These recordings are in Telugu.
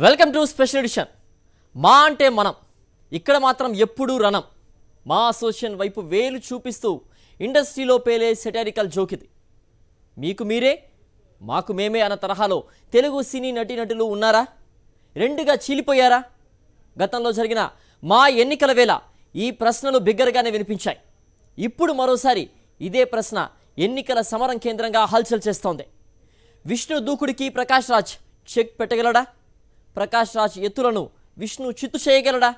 Welcome to special edition. మా అంటే మనం ఇక్కడ మాత్రం ఎప్పుడూ రణం. మా అసోసియేషన్ వైపు వేలు చూపిస్తూ ఇండస్ట్రీలో పేలే సెటారికల్ జోక్ ఇది. మీకు మీరే మాకు మేమే అన్న తరహాలో తెలుగు సినీ నటీనటులు ఉన్నారా? రెండుగా చీలిపోయారా? గతంలో జరిగిన మా ఎన్నికల వేళ ఈ ప్రశ్నలు బిగ్గరగానే వినిపించాయి. ఇప్పుడు మరోసారి ఇదే ప్రశ్న ఎన్నికల సమరం కేంద్రంగా హల్చల్ చేస్తోంది. విష్ణు దూకుడికి ప్రకాష్ రాజ్ చెక్ పెట్టగలడా? ప్రకాష్ రాజ్ ఎత్తులను విష్ణు చిత్తు చేయగలడా?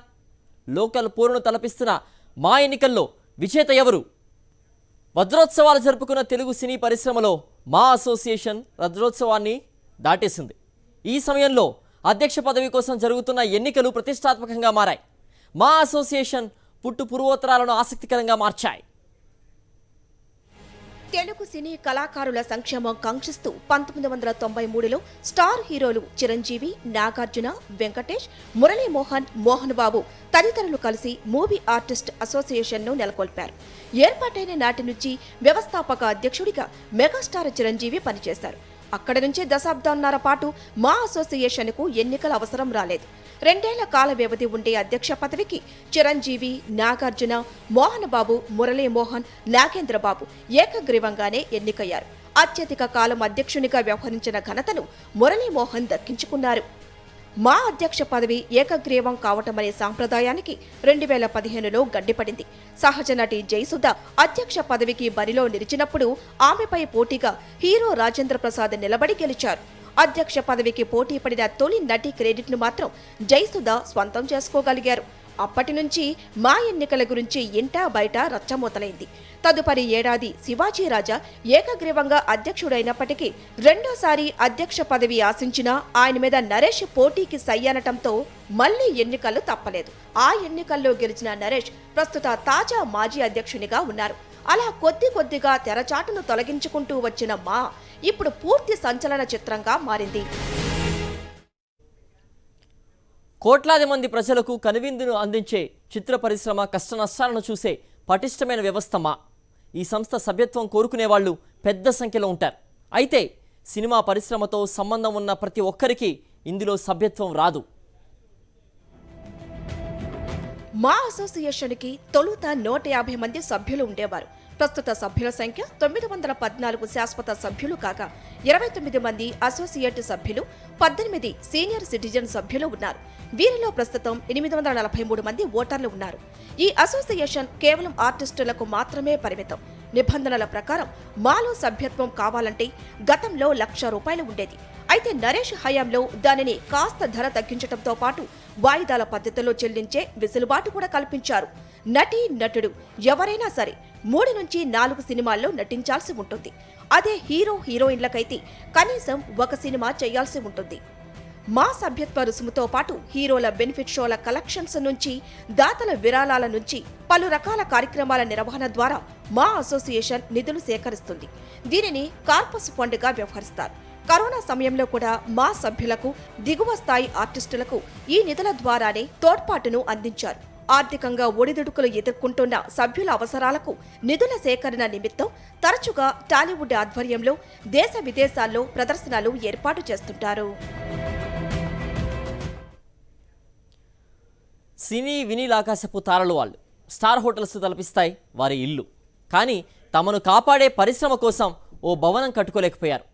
లోకల్ పోరును తలపిస్తున్న మా ఎన్నికల్లో విజేత ఎవరు? వజ్రోత్సవాలు జరుపుకున్న తెలుగు సినీ పరిశ్రమలో మా అసోసియేషన్ వజ్రోత్సవాన్ని దాటేసింది. ఈ సమయంలో అధ్యక్ష పదవి కోసం జరుగుతున్న ఎన్నికలు ప్రతిష్టాత్మకంగా మారాయి. మా అసోసియేషన్ పుట్టు పూర్వోత్తరాలను ఆసక్తికరంగా మార్చాయి. తెలుగు సినీ కళాకారుల సంక్షేమం కాంక్షిస్తూ 1993లో స్టార్ హీరోలు చిరంజీవి, నాగార్జున, వెంకటేష్, మురళీమోహన్, మోహన్ బాబు తదితరులు కలిసి మూవీ ఆర్టిస్ట్ అసోసియేషన్ను నెలకొల్పారు. ఏర్పాటైన నాటి నుంచి వ్యవస్థాపక అధ్యక్షుడిగా మెగాస్టార్ చిరంజీవి పనిచేశారు. అక్కడి నుంచి దశాబ్దాన్నర పాటు మా అసోసియేషన్కు ఎన్నికల అవసరం రాలేదు. 2 ఏళ్ల కాల వ్యవధి ఉండే అధ్యక్ష పదవికి చిరంజీవి, నాగార్జున, మోహన్ బాబు, మురళీమోహన్, నాగేంద్రబాబు ఏకగ్రీవంగానే ఎన్నికయ్యారు. అత్యధిక కాలం అధ్యక్షునిగా వ్యవహరించిన ఘనతను మురళీమోహన్ దక్కించుకున్నారు. మా అధ్యక్ష పదవి ఏకగ్రీవం కావటమనే సాంప్రదాయానికి 2015లో గడ్డిపడింది. సహజ నటి జయసుధ అధ్యక్ష పదవికి బరిలో నిలిచినప్పుడు ఆమెపై పోటీగా హీరో రాజేంద్ర ప్రసాద్ నిలబడి గెలిచారు. అధ్యక్ష పదవికి పోటీ పడిన తొలి నటి క్రెడిట్ను మాత్రం జయసుధ స్వంతం చేసుకోగలిగారు. అప్పటి నుంచి మా ఎన్నికల గురించి ఇంటా బయట రచ్చ మొదలైంది. తదుపరి ఏడాది శివాజీ రాజా ఏకగ్రీవంగా అధ్యక్షుడైనప్పటికీ రెండోసారి అధ్యక్ష పదవి ఆశించినా ఆయన మీద నరేష్ పోటీకి సయ్యనటంతో మళ్లీ ఎన్నికలు తప్పలేదు. ఆ ఎన్నికల్లో గెలిచిన నరేష్ ప్రస్తుత తాజా మాజీ అధ్యక్షునిగా ఉన్నారు. అలా కొద్దిగా తెరచాటును తొలగించుకుంటూ వచ్చిన మా ఇప్పుడు పూర్తి సంచలన చిత్రంగా మారింది. కోట్లాది మంది ప్రజలకు కనువిందును అందించే చిత్ర పరిశ్రమ కష్టనష్టాలను చూసే పటిష్టమైన వ్యవస్థ మా. ఈ సంస్థ సభ్యత్వం కోరుకునే వాళ్ళు పెద్ద సంఖ్యలో ఉంటారు. అయితే సినిమా పరిశ్రమతో సంబంధం ఉన్న ప్రతి ఒక్కరికి ఇందులో సభ్యత్వం రాదు. మా అసోసియేషన్కి తొలుత 150 మంది సభ్యులు ఉండేవారు. ప్రస్తుత సభ్యుల సంఖ్య 914 శాశ్వత సభ్యులు కాగా 29 మంది అసోసియేట్ సభ్యులు, 18 సీనియర్ సిటిజన్ సభ్యులు ఉన్నారు. వీరిలో ప్రస్తుతం 843 మంది ఓటర్లు ఉన్నారు. ఈ అసోసియేషన్ కేవలం ఆర్టిస్టులకు మాత్రమే పరిమితం. నిబంధనల ప్రకారం మాలో సభ్యత్వం కావాలంటే గతంలో ₹1,00,000 ఉండేది. అయితే నరేష్ హయాంలో దానిని కాస్త ధర తగ్గించడంతో పాటు వాయిదాల పద్ధతిలో చెల్లించే వెసులుబాటు కూడా కల్పించారు. నటీ నటుడు ఎవరైనా సరే 3 నుంచి 4 సినిమాల్లో నటించాల్సి ఉంటుంది. అదే హీరో హీరోయిన్లకైతే కనీసం 1 సినిమా చేయాల్సి ఉంటుంది. మా సభ్యత్వ రుసుముతో పాటు హీరోల బెనిఫిట్ షోల కలెక్షన్స్ నుంచి, దాతల విరాళాల నుంచి పలు రకాల కార్యక్రమాల నిర్వహణ ద్వారా మా అసోసియేషన్ నిధులు సేకరిస్తుంది. దీనిని కార్పస్ ఫండ్గా వ్యవహరిస్తారు. కరోనా సమయంలో కూడా మా సభ్యులకు, దిగువ స్థాయి ఆర్టిస్టులకు ఈ నిధుల ద్వారానే తోడ్పాటును అందించారు. ఆర్థికంగా ఒడిదుడుకులు ఎదుర్కొంటున్న సభ్యుల అవసరాలకు నిధుల సేకరణ నిమిత్తం తరచుగా టాలీవుడ్ ఆధ్వర్యంలో దేశ విదేశాల్లో ప్రదర్శనలు ఏర్పాటు చేస్తుంటారు. సినీ వినీల్ ఆకాశపు తారలు వాళ్ళు స్టార్ హోటల్స్ తలపిస్తాయి వారి ఇల్లు. కానీ తమను కాపాడే పరిశ్రమ కోసం ఓ భవనం కట్టుకోలేకపోయారు.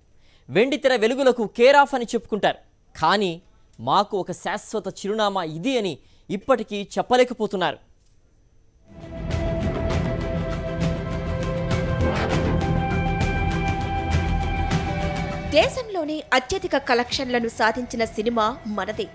వెండితెర వెలుగులకు కేర్ ఆఫ్ అని చెప్పుకుంటారు. కానీ మాకు ఒక శాశ్వత చిరునామా ఇది అని ఇప్పటికీ చెప్పలేకపోతున్నారు. దేశంలోనే అత్యధిక కలెక్షన్లను సాధించిన సినిమా మనదే.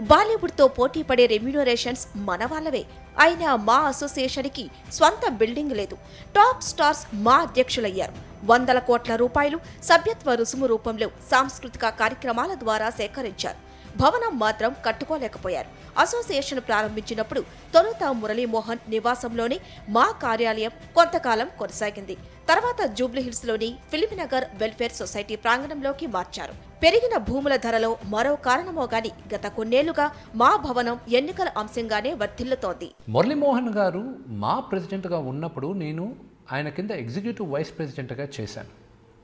బాలీవుడ్తో పోటీ పడే రెమ్యూనరేషన్స్ మన వాళ్ళవే. అయినా మా అసోసియేషన్కి స్వంత బిల్డింగ్ లేదు. టాప్ స్టార్స్ మా అధ్యక్షులయ్యారు. ₹100 కోట్ల సభ్యత్వ రుసుము రూపంలో సాంస్కృతిక కార్యక్రమాల ద్వారా సేకరించారు. భవనం మాత్రం కట్టుకోలేకపోయారు. అసోసియేషన్ ప్రారంభించినప్పుడు తొలుత మురళీమోహన్ నివాసంలోనే మా కార్యాలయం కొంతకాలం కొనసాగింది. తర్వాత జూబ్లీహిల్స్లోని ఫిలింనగర్ వెల్ఫేర్ సొసైటీ ప్రాంగణంలోకి మార్చారు. పెరిగిన భూముల ధరలో మరో కారణమో గాని గత కొన్నేళ్లుగా మా భవనం ఎన్నికల అంశంగానే వర్ధిల్లుతోంది. మురళీమోహన్ గారు మా ప్రెసిడెంట్గా ఉన్నప్పుడు నేను ఆయన కింద ఎగ్జిక్యూటివ్ వైస్ ప్రెసిడెంట్గా చేశాను.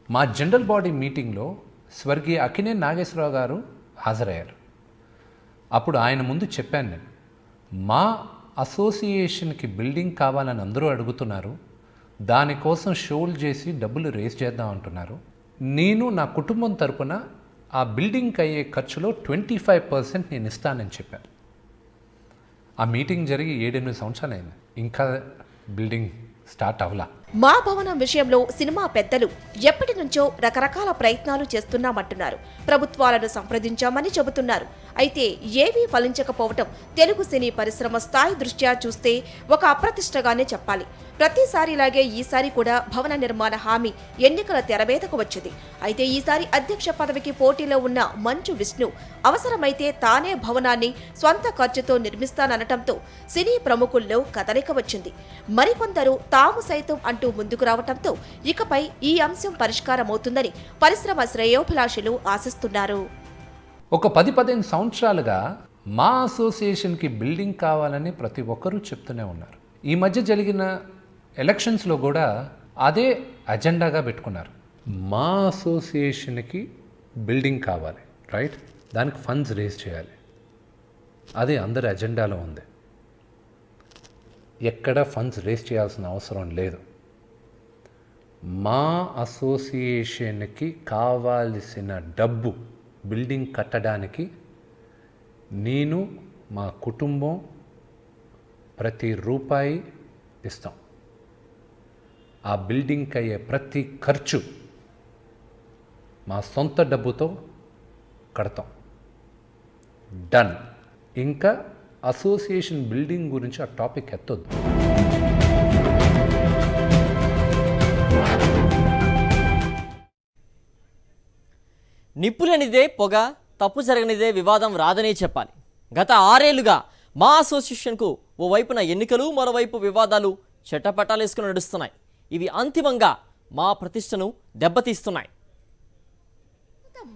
మా జనరల్ బాడీ మీటింగ్లో స్వర్గీయ అక్కినేని నాగేశ్వరరావు గారు హాజరయ్యారు. అప్పుడు ఆయన ముందు చెప్పాను నేను, మా అసోసియేషన్కి బిల్డింగ్ కావాలని అందరూ అడుగుతున్నారు, దానికోసం షోలు చేసి డబ్బులు రేస్ చేద్దాం అంటున్నారు. నేను నా కుటుంబం తరపున ఆ బిల్డింగ్కి అయ్యే ఖర్చులో 25% నేను ఇస్తానని చెప్పాను. ఆ మీటింగ్ జరిగి 7-8 సంవత్సరాలు అయింది, ఇంకా బిల్డింగ్ స్టార్ట్ అవ్వలా. మా భవనం విషయంలో సినిమా పెద్దలు ఎప్పటి నుంచో రకరకాల ప్రయత్నాలు చేస్తున్నామంటున్నారు. ప్రభుత్వాలను సంప్రదించామని చెబుతున్నారు. అయితే ఏవీ ఫలించకపోవటం తెలుగు సినీ పరిశ్రమ స్థాయి దృష్ట్యా చూస్తే ఒక అప్రతిష్టగానే చెప్పాలి. ప్రతిసారిలాగే ఈసారి కూడా భవన నిర్మాణ హామీ ఎన్నికల తెరవేతకు వచ్చింది. అయితే ఈసారి అధ్యక్ష పదవికి పోటీలో ఉన్న మంచు విష్ణు అవసరమైతే తానే భవనాన్ని స్వంత ఖర్చుతో నిర్మిస్తాననటంతో సినీ ప్రముఖుల్లో కదలిక వచ్చింది. మరికొందరు తాము సైతం అంటూ ముందుకు రావటంతో ఇకపై ఈ అంశం పరిష్కారమవుతుందని పరిశ్రమ శ్రేయోభిలాషులు ఆశిస్తున్నారు. ఒక 10-15 సంవత్సరాలుగా మా అసోసియేషన్కి బిల్డింగ్ కావాలని ప్రతి ఒక్కరూ చెప్తూనే ఉన్నారు. ఈ మధ్య జరిగిన ఎలక్షన్స్లో కూడా అదే అజెండాగా పెట్టుకున్నారు. మా అసోసియేషన్కి బిల్డింగ్ కావాలి, రైట్, దానికి ఫండ్స్ రేజ్ చేయాలి, అదే అందరి అజెండాలో ఉంది. ఎక్కడ ఫండ్స్ రేజ్ చేయాల్సిన అవసరం లేదు. మా అసోసియేషన్కి కావాల్సిన డబ్బు బిల్డింగ్ కట్టడానికి నేను, మా కుటుంబం ప్రతి రూపాయి ఇస్తాం. ఆ బిల్డింగ్కి అయ్యే ప్రతి ఖర్చు మా సొంత డబ్బుతో కడతాం. డన్. ఇంకా అసోసియేషన్ బిల్డింగ్ గురించి ఆ టాపిక్ ఎత్తొద్దు. నిప్పులనిదే పొగ, తప్పు జరగనిదే వివాదం రాదనే చెప్పాలి. గత 6 ఏళ్లుగా మా అసోసియేషన్కు ఓవైపున ఎన్నికలు, మరోవైపు వివాదాలు చెట్టపట్టాలేసుకుని నడుస్తున్నాయి. ఇవి అంతిమంగా మా ప్రతిష్టను దెబ్బతీస్తున్నాయి.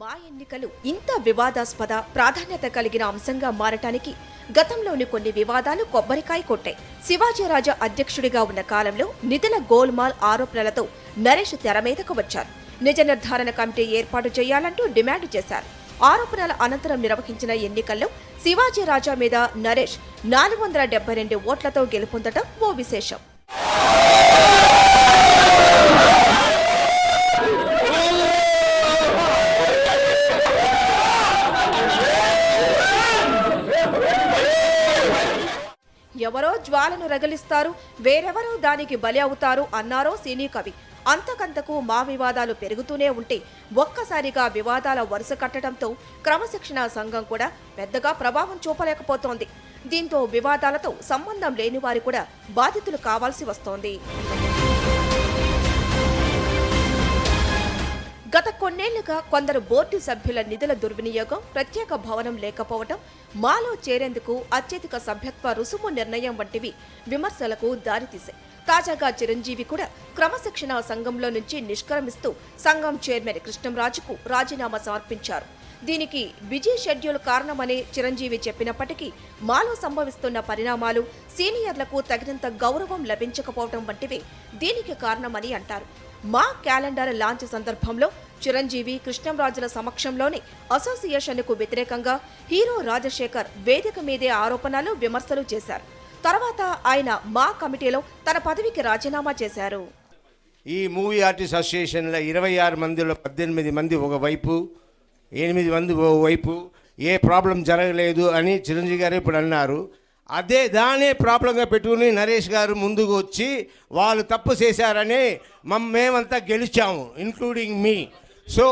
మా ఎన్నికలు ఇంత వివాదాస్పద ప్రాధాన్యత కలిగిన అంశంగా మారటానికి గతంలోని కొన్ని వివాదాలు కొబ్బరికాయ కొట్టాయి. శివాజీరాజా అధ్యక్షుడిగా ఉన్న కాలంలో నిధుల గోల్మాల్ ఆరోపణలతో నరేష్ తెర మీదకు వచ్చారు. నిజ నిర్ధారణ కమిటీ ఏర్పాటు చేయాలంటూ డిమాండ్ చేశారు. ఆరోపణల అనంతరం నిర్వహించిన ఎన్నికల్లో శివాజీరాజా మీద నరేష్ 472 ఓట్లతో గెలుపొందడం ఓ విశేషం. ఎవరో జ్వాలను రగిలిస్తారు, వేరెవరో దానికి బలి అవుతారు అన్నారో సినీ కవి. అంతకంతకు మా వివాదాలు పెరుగుతూనే ఉంటే ఒక్కసారిగా వివాదాల వరుస కట్టడంతో క్రమశిక్షణా సంఘం కూడా పెద్దగా ప్రభావం చూపలేకపోతోంది. దీంతో వివాదాలతో సంబంధం లేని వారు కూడా బాధితులు కావాల్సి వస్తోంది. గత కొన్నేళ్లుగా కొందరు బోర్డు సభ్యుల నిధుల దుర్వినియోగం, ప్రత్యేక భవనం లేకపోవడం, మాలో చేరేందుకు అత్యధిక సభ్యత్వ రుసుము నిర్ణయం వంటివి విమర్శలకు దారితీశాయి. తాజాగా చిరంజీవి కూడా క్రమశిక్షణా సంఘంలో నుంచి నిష్క్రమిస్తూ సంఘం చైర్మన్ కృష్ణంరాజుకు రాజీనామా సమర్పించారు. దీనికి బిజీ షెడ్యూల్ కారణమని చిరంజీవి చెప్పినప్పటికీ మాలో సంభవిస్తున్న పరిణామాలు, సీనియర్లకు తగినంత గౌరవం లభించకపోవడం వంటివి దీనికి కారణమని అంటారు. మా క్యాలెండర్ లాంచ్ సందర్భంలో చిరంజీవి, కృష్ణంరాజుల సమక్షంలోనే అసోసియేషన్కు వ్యతిరేకంగా హీరో రాజశేఖర్ వేదిక మీదే ఆరోపణలు, విమర్శలు చేశారు. తర్వాత ఆయన మా కమిటీలో తన పదవికి రాజీనామా చేశారు. ఈ మూవీ ఆర్టిస్ట్ అసోసియేషన్లో 26 మందిలో 18 మంది ఒకవైపు, 8 మంది ఒకవైపు, ఏ ప్రాబ్లం జరగలేదు అని చిరంజీవి గారు ఇప్పుడు అన్నారు. దానే ప్రాబ్లంగా పెట్టుకుని నరేష్ గారు ముందుకు వచ్చి వాళ్ళు తప్పు చేశారని మేమంతా గెలిచాము, ఇంక్లూడింగ్ మీ. సో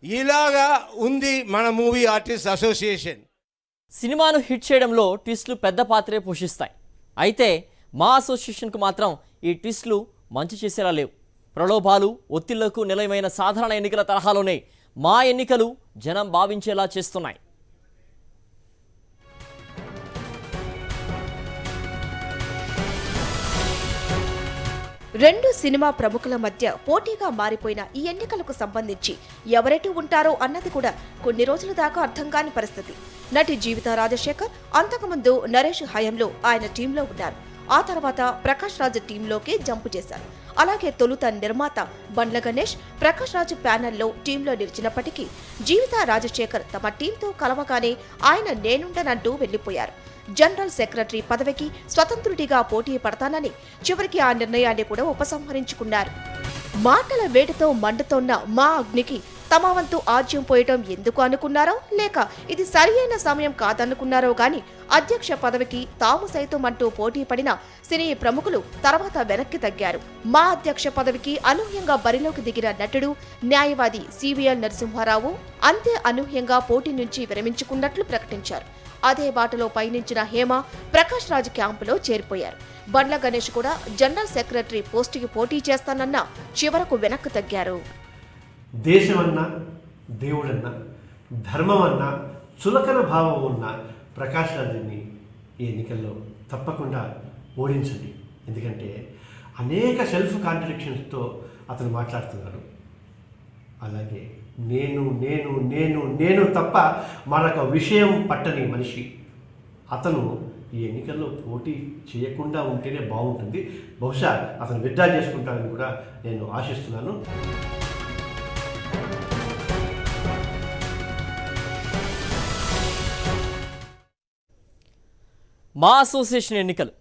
ఇలాగా ఉంది మన మూవీ ఆర్టిస్ట్ అసోసియేషన్. సినిమాను హిట్ చేయడంలో ట్విస్టులు పెద్ద పాత్రే పోషిస్తాయి. అయితే మా అసోసియేషన్కు మాత్రం ఈ ట్విస్టులు మంచి చేసేలా లేవు. ప్రలోభాలు, ఒత్తిళ్లకు నిలయమైన సాధారణ ఎన్నికల తరహాలోనే మా ఎన్నికలు జనం భావించేలా చేస్తున్నాయి. రెండు సినిమా ప్రముఖుల మధ్య పోటీగా మారిపోయిన ఈ ఎన్నికలకు సంబంధించి ఎవరెటు ఉంటారో అన్నది కూడా కొన్ని రోజుల దాకా అర్థం కాని పరిస్థితి. నటి జీవిత రాజశేఖర్ అంతకుముందు నరేష్ హయాంలో ఆయన టీంలో ఉన్నారు. ఆ తర్వాత ప్రకాష్ రాజ్ టీంలోకి జంపు చేశారు. అలాగే తొలుత నిర్మాత బండ్ల గణేష్ ప్రకాష్ రాజ్ ప్యానెల్లో టీంలో నిలిచినప్పటికీ జీవిత రాజశేఖర్ తమ టీంతో కలవగానే ఆయన నేనుండనంటూ వెళ్లిపోయారు. జనరల్ సెక్రటరీ పదవికి స్వతంత్రుడిగా పోటీ పడతానని చివరికి ఆ నిర్ణయాన్ని కూడా ఉపసంహరించుకున్నారు. మాటల వేడితో మండుతోన్న మా అగ్నికి తమ వంతు ఆజ్యం పోయటం ఎందుకు అనుకున్నారో లేక ఇది సరియైన సమయం కాదనుకున్నారో గాని అధ్యక్ష పదవికి తాము సైతం అంటూ పోటీ పడిన సినీ ప్రముఖులు తర్వాత వెనక్కి తగ్గారు. మా అధ్యక్ష పదవికి అనూహ్యంగా బరిలోకి దిగిన నటుడు న్యాయవాది సివిఎల్ నరసింహారావు అంతే అనూహ్యంగా పోటీ నుంచి విరమించుకున్నట్లు ప్రకటించారు. అదే బాటలో పయనించిన హేమ ప్రకాష్ రాజ్ క్యాంపులో చేరిపోయారు. బండ్ల గణేష్ కూడా జనరల్ సెక్రటరీ పోస్టుకి పోటీ చేస్తానన్నా చివరకు వెనక్కు తగ్గారు. దేశమన్నా దేవుడన్నా ధర్మమన్నా చులకన భావం ఉన్న ప్రకాష్ రాజ్ని ఈ ఎన్నికల్లో తప్పకుండా ఓడించండి. ఎందుకంటే అనేక సెల్ఫ్ కాంట్రడిక్షన్స్తో అతను మాట్లాడుతున్నాడు. అలాగే నేను నేను నేను నేను తప్ప మరొక విషయం పట్టని మనిషి అతను ఈ ఎన్నికల్లో పోటీ చేయకుండా ఉంటేనే బాగుంటుంది. బహుశా అతను విత్డ్రా చేసుకుంటాడని కూడా నేను ఆశిస్తున్నాను. మా అసోసియేషన్ ఎన్నికలు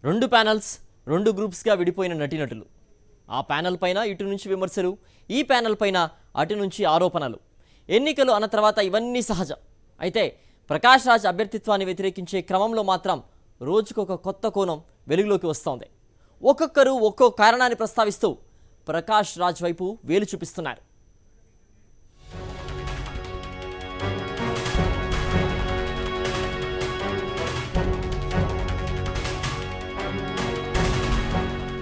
2 ప్యానల్స్ 2 గ్రూప్స్గా విడిపోయిన నటీనటులు. ఆ ప్యానల్ పైన ఇటు నుంచి విమర్శలు, ఈ ప్యానల్ పైన అటు నుంచి ఆరోపణలు. ఎన్నికలు అన్న తర్వాత ఇవన్నీ సహజం. అయితే ప్రకాష్ రాజ్ అభ్యర్థిత్వాన్ని వ్యతిరేకించే క్రమంలో మాత్రం రోజుకొక కొత్త కోణం వెలుగులోకి వస్తోంది. ఒక్కొక్కరు ఒక్కో కారణాన్ని ప్రస్తావిస్తూ ప్రకాష్ రాజ్ వైపు వేలు చూపిస్తున్నారు.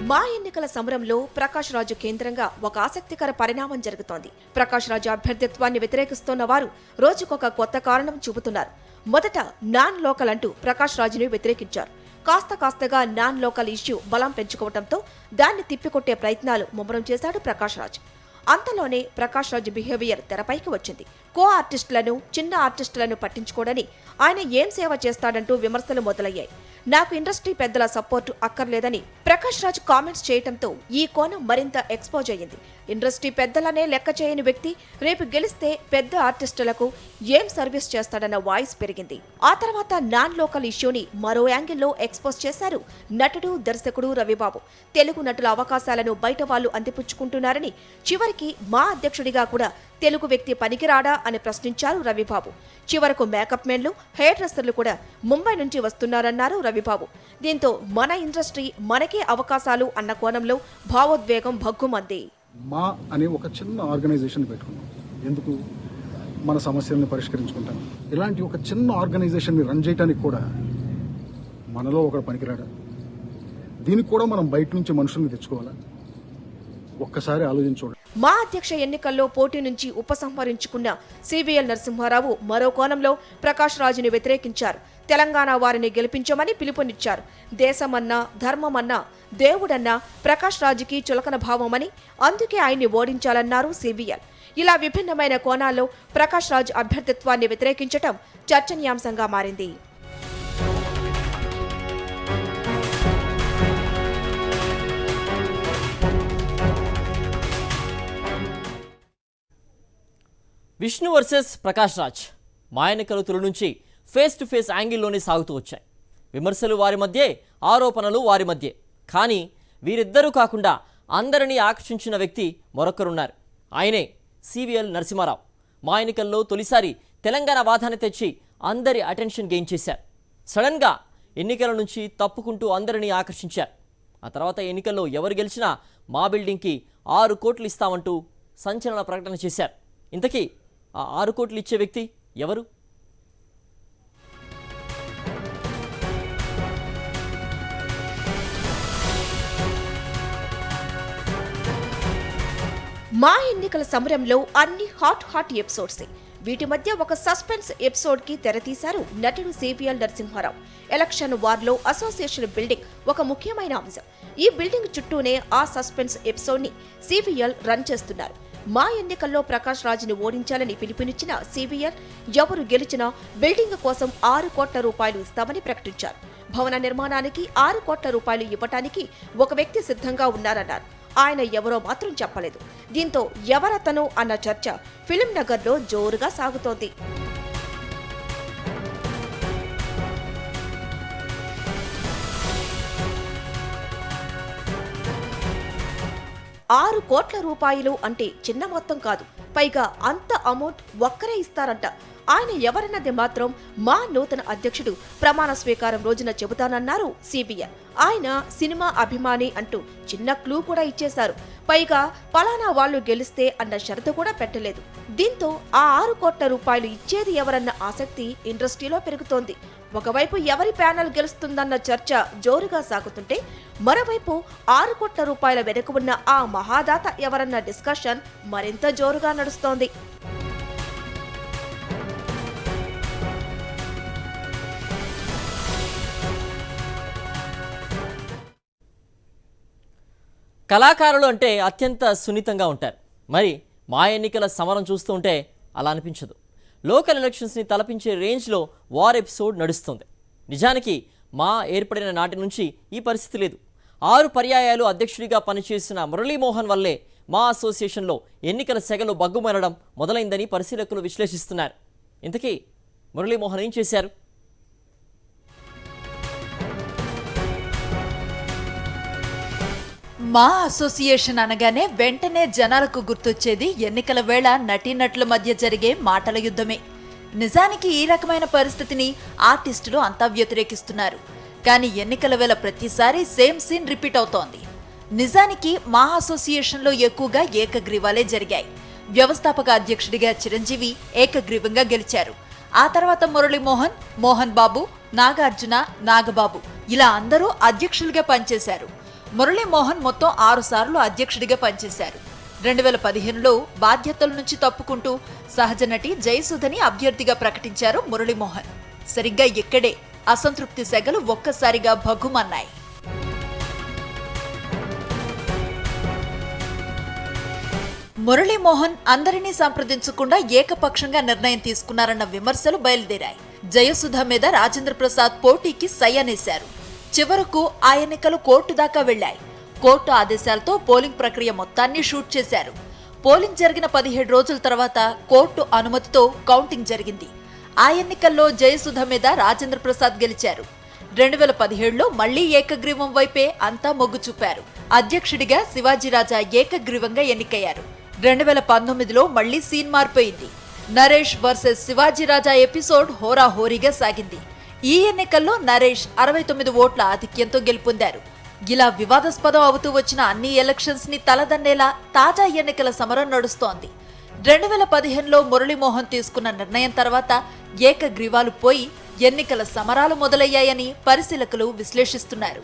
మా ఎన్నికల సమరంలో ప్రకాష్ రాజు కేంద్రంగా ఒక ఆసక్తికర పరిణామం జరుగుతోంది. ప్రకాష్ రాజు అభ్యర్థిత్వాన్ని వ్యతిరేకిస్తున్న వారు రోజుకొక కొత్త కారణం చూపుతున్నారు. మొదట నాన్ లోకల్ అంటూ ప్రకాష్ రాజును వ్యతిరేకించారు. కాస్తగా నాన్ లోకల్ ఇష్యూ బలం పెంచుకోవడంతో దాన్ని తిప్పికొట్టే ప్రయత్నాలు ముమ్మరం చేశాడు ప్రకాష్ రాజ్. అంతలోనే ప్రకాష్ రాజ్ బిహేవియర్ తెరపైకి వచ్చింది. కో ఆర్టిస్టులను, చిన్న ఆర్టిస్టులను పట్టించుకోడని, ఆయన ఏం సేవ చేస్తాడంటూ విమర్శలు మొదలయ్యాయి. నాకు ఇండస్ట్రీ పెద్దల సపోర్టు అక్కర్లేదని ప్రకాష్ రాజ్ కామెంట్స్ చేయడంతో ఈ కోణం మరింత ఎక్స్పోజ్ అయ్యింది. ఇండస్ట్రీ పెద్దలనే లెక్క చేయని వ్యక్తి రేపు గెలిస్తే పెద్ద ఆర్టిస్టులకు ఏం సర్వీస్ చేస్తాడన్న వాయిస్ పెరిగింది. ఆ తర్వాత నాన్ లోకల్ ఇష్యూని మరో యాంగిల్లో ఎక్స్పోజ్ చేశారు నటుడు, దర్శకుడు రవిబాబు. తెలుగు నటుల అవకాశాలను బయట వాళ్ళు అందిపుచ్చుకుంటున్నారని, చివరికి మా అధ్యక్షుడిగా కూడా తెలుగు వ్యక్తి పనికిరాడా అని ప్రశ్నించారు రవిబాబు. చివరకు మేకప్ మెన్లు, హెయిర్ డ్రెస్సర్లు కూడా ముంబై నుంచి వస్తున్నారన్నారు రవిబాబు. దీంతో మన ఇండస్ట్రీ మనకే అవకాశాలు అన్న కోణంలో భావోద్వేగం భగ్గుమంది. మా అనే ఒక చిన్న ఆర్గనైజేషన్ పెట్టుకున్నాం. ఎందుకు? మన సమస్యలను పరిష్కరించుకుంటాం. ఇలాంటి ఒక చిన్న ఆర్గనైజేషన్ని రన్ చేయడానికి కూడా మనలో ఒకడు పనికిరాడా? దీనికి కూడా మనం బయట నుంచి మనుషుల్ని తెచ్చుకోవాలా? ఒక్కసారి ఆలోచించుకోండి. మా అధ్యక్ష ఎన్నికల్లో పోటీ నుంచి ఉపసంహరించుకున్న సివిఎల్ నరసింహారావు మరో కోణంలో ప్రకాష్ రాజుని వ్యతిరేకించారు. తెలంగాణ వారిని గెలిపించమని పిలుపునిచ్చారు. దేశమన్నా, ధర్మమన్నా, దేవుడన్నా ప్రకాష్ రాజుకి చులకన భావమని, అందుకే ఆయన్ని ఓడించాలన్నారు సివిఎల్. ఇలా విభిన్నమైన కోణాల్లో ప్రకాష్ రాజ్ అభ్యర్థిత్వాన్ని వ్యతిరేకించటం చర్చనీయాంశంగా మారింది. విష్ణు వర్సెస్ ప్రకాష్ రాజ్ మా ఎన్నికల తొలి నుంచి ఫేస్ టు ఫేస్ యాంగిల్లోనే సాగుతూ వచ్చాయి. విమర్శలు వారి మధ్యే, ఆరోపణలు వారి మధ్యే. కానీ వీరిద్దరూ కాకుండా అందరినీ ఆకర్షించిన వ్యక్తి మరొకరున్నారు. ఆయనే సివిఎల్ నరసింహారావు. మా ఎన్నికల్లో తొలిసారి తెలంగాణ వాదాన్ని తెచ్చి అందరి అటెన్షన్ గెయిన్ చేశారు. సడన్గా ఎన్నికల నుంచి తప్పుకుంటూ అందరినీ ఆకర్షించారు. ఆ తర్వాత ఎన్నికల్లో ఎవరు గెలిచినా మా బిల్డింగ్కి 6 కోట్లు ఇస్తామంటూ సంచలన ప్రకటన చేశారు. ఇంతకీ ఆ 6 కోట్లు ఇచ్చే వ్యక్తి ఎవరు? మా ఎన్నికల సమరంలో అన్ని హాట్ ఎపిసోడ్సే. వీటి మధ్య ఒక సస్పెన్స్ ఎపిసోడ్ కి తెరతీశారు నటుడు సివిఎల్ నరసింహారావు. ఎలక్షన్ వార్లో అసోసియేషన్ బిల్డింగ్ ఒక ముఖ్యమైన అంశం. ఈ బిల్డింగ్ చుట్టూనే ఆ సస్పెన్స్ ఎపిసోడ్ ని సివిఎల్ రన్ చేస్తున్నారు. మా ఎన్నికల్లో ప్రకాష్ రాజ్ని ఓడించాలని పిలుపునిచ్చిన సివిఎల్ ఎవరు గెలిచినా బిల్డింగ్ కోసం 6 కోట్ల రూపాయలు ఇస్తామని ప్రకటించారు. భవన నిర్మాణానికి 6 కోట్ల రూపాయలు ఇవ్వటానికి ఒక వ్యక్తి సిద్ధంగా ఉన్నారన్నారు. ఆయన ఎవరో మాత్రం చెప్పలేదు. దీంతో ఎవరతను అన్న చర్చ ఫిలిం నగర్లో జోరుగా సాగుతోంది. ఆరు కోట్ల రూపాయలు అంటే చిన్న మొత్తం కాదు. పైగా అంత అమౌంట్ ఒక్కరే ఇస్తారంట. ఆయన ఎవరన్నది మాత్రం మా నూతన అధ్యక్షుడు ప్రమాణ స్వీకారం రోజున చెబుతానన్నారు సిబిఎన్. ఆయన సినిమా అభిమాని అంటూ చిన్న క్లూ కూడా ఇచ్చేశారు. పైగా పలానా వాళ్ళు గెలిస్తే అన్న షరతు కూడా పెట్టలేదు. దీంతో ఆ 6 కోట్ల రూపాయలు ఇచ్చేది ఎవరన్న ఆసక్తి ఇండస్ట్రీలో పెరుగుతోంది. ఒకవైపు ఎవరి ప్యానెల్ గెలుస్తుందన్న చర్చ జోరుగా సాగుతుంటే, మరోవైపు 6 కోట్ల రూపాయల వెనుక ఉన్న ఆ మహాదాత ఎవరన్న డిస్కషన్ మరింత జోరుగా నడుస్తోంది. కళాకారులు అంటే అత్యంత సున్నితంగా ఉంటారు. మరి మా ఎన్నికల సమరం చూస్తూ ఉంటే అలా అనిపించదు. లోకల్ ఎలక్షన్స్ని తలపించే రేంజ్లో వార్ ఎపిసోడ్ నడుస్తుంది. నిజానికి మా ఏర్పడిన నాటి నుంచి ఈ పరిస్థితి లేదు. 6 పర్యాయాలు అధ్యక్షుడిగా పనిచేసిన మురళీమోహన్ వల్లే మా అసోసియేషన్లో ఎన్నికల సెగలు బగ్గుమనడం మొదలైందని పరిశీలకులు విశ్లేషిస్తున్నారు. ఇంతకీ మురళీమోహన్ ఏం చేశారు? మా అసోసియేషన్ అనగానే వెంటనే జనాలకు గుర్తొచ్చేది ఎన్నికల వేళ నటీనటుల మధ్య జరిగే మాటల యుద్ధమే. నిజానికి ఈ రకమైన పరిస్థితిని ఆర్టిస్టులు అంతా వ్యతిరేకిస్తున్నారు. కానీ ఎన్నికల వేళ ప్రతిసారి సేమ్ సీన్ రిపీట్ అవుతోంది. నిజానికి మా అసోసియేషన్లో ఎక్కువగా ఏకగ్రీవాలే జరిగాయి. వ్యవస్థాపక అధ్యక్షుడిగా చిరంజీవి ఏకగ్రీవంగా గెలిచారు. ఆ తర్వాత మురళీమోహన్, మోహన్ బాబు, నాగార్జున, నాగబాబు ఇలా అందరూ అధ్యక్షులుగా పనిచేశారు. మురళీమోహన్ మొత్తం 6 సార్లు అధ్యక్షుడిగా పనిచేశారు. 2015లో బాధ్యతల నుంచి తప్పుకుంటూ సహజ నటి జయసుధని అభ్యర్థిగా ప్రకటించారు మురళీమోహన్. సరిగ్గా ఇక్కడే అసంతృప్తి సెగలు ఒక్కసారిగా భగ్గుమన్నాయి. మురళీమోహన్ అందరినీ సంప్రదించకుండా ఏకపక్షంగా నిర్ణయం తీసుకున్నారన్న విమర్శలు బయలుదేరాయి. జయసుధ మీద రాజేంద్ర ప్రసాద్ పోటీకి సై అనేశారు. చివరకు ఆ ఎన్నికలు కోర్టు దాకా వెళ్లాయి. కోర్టు ఆదేశాలతో పోలింగ్ ప్రక్రియ మొత్తాన్ని షూట్ చేశారు. పోలింగ్ జరిగిన 17 రోజుల తర్వాత కోర్టు అనుమతితో కౌంటింగ్ జరిగింది. ఆ ఎన్నికల్లో జయసుధ మీద రాజేంద్ర ప్రసాద్ గెలిచారు. 2017లో మళ్లీ ఏకగ్రీవం వైపే అంతా మొగ్గు చూపారు. అధ్యక్షుడిగా శివాజీరాజా ఏకగ్రీవంగా ఎన్నికయ్యారు. 2019లో మళ్లీ సీన్ మారిపోయింది. నరేష్ వర్సెస్ శివాజీరాజా ఎపిసోడ్ హోరాహోరీగా సాగింది. ఈ ఎన్నికల్లో నరేష్ 69 ఓట్ల ఆధిక్యంతో గెలుపొందారు. ఇలా వివాదాస్పదం అవుతూ వచ్చిన అన్ని ఎలక్షన్స్ ని తలదన్నేలా తాజా ఎన్నికల సమరం నడుస్తోంది. 2015లో మురళీమోహన్ తీసుకున్న నిర్ణయం తర్వాత ఏకగ్రీవాలు పోయి ఎన్నికల సమరాలు మొదలయ్యాయని పరిశీలకులు విశ్లేషిస్తున్నారు.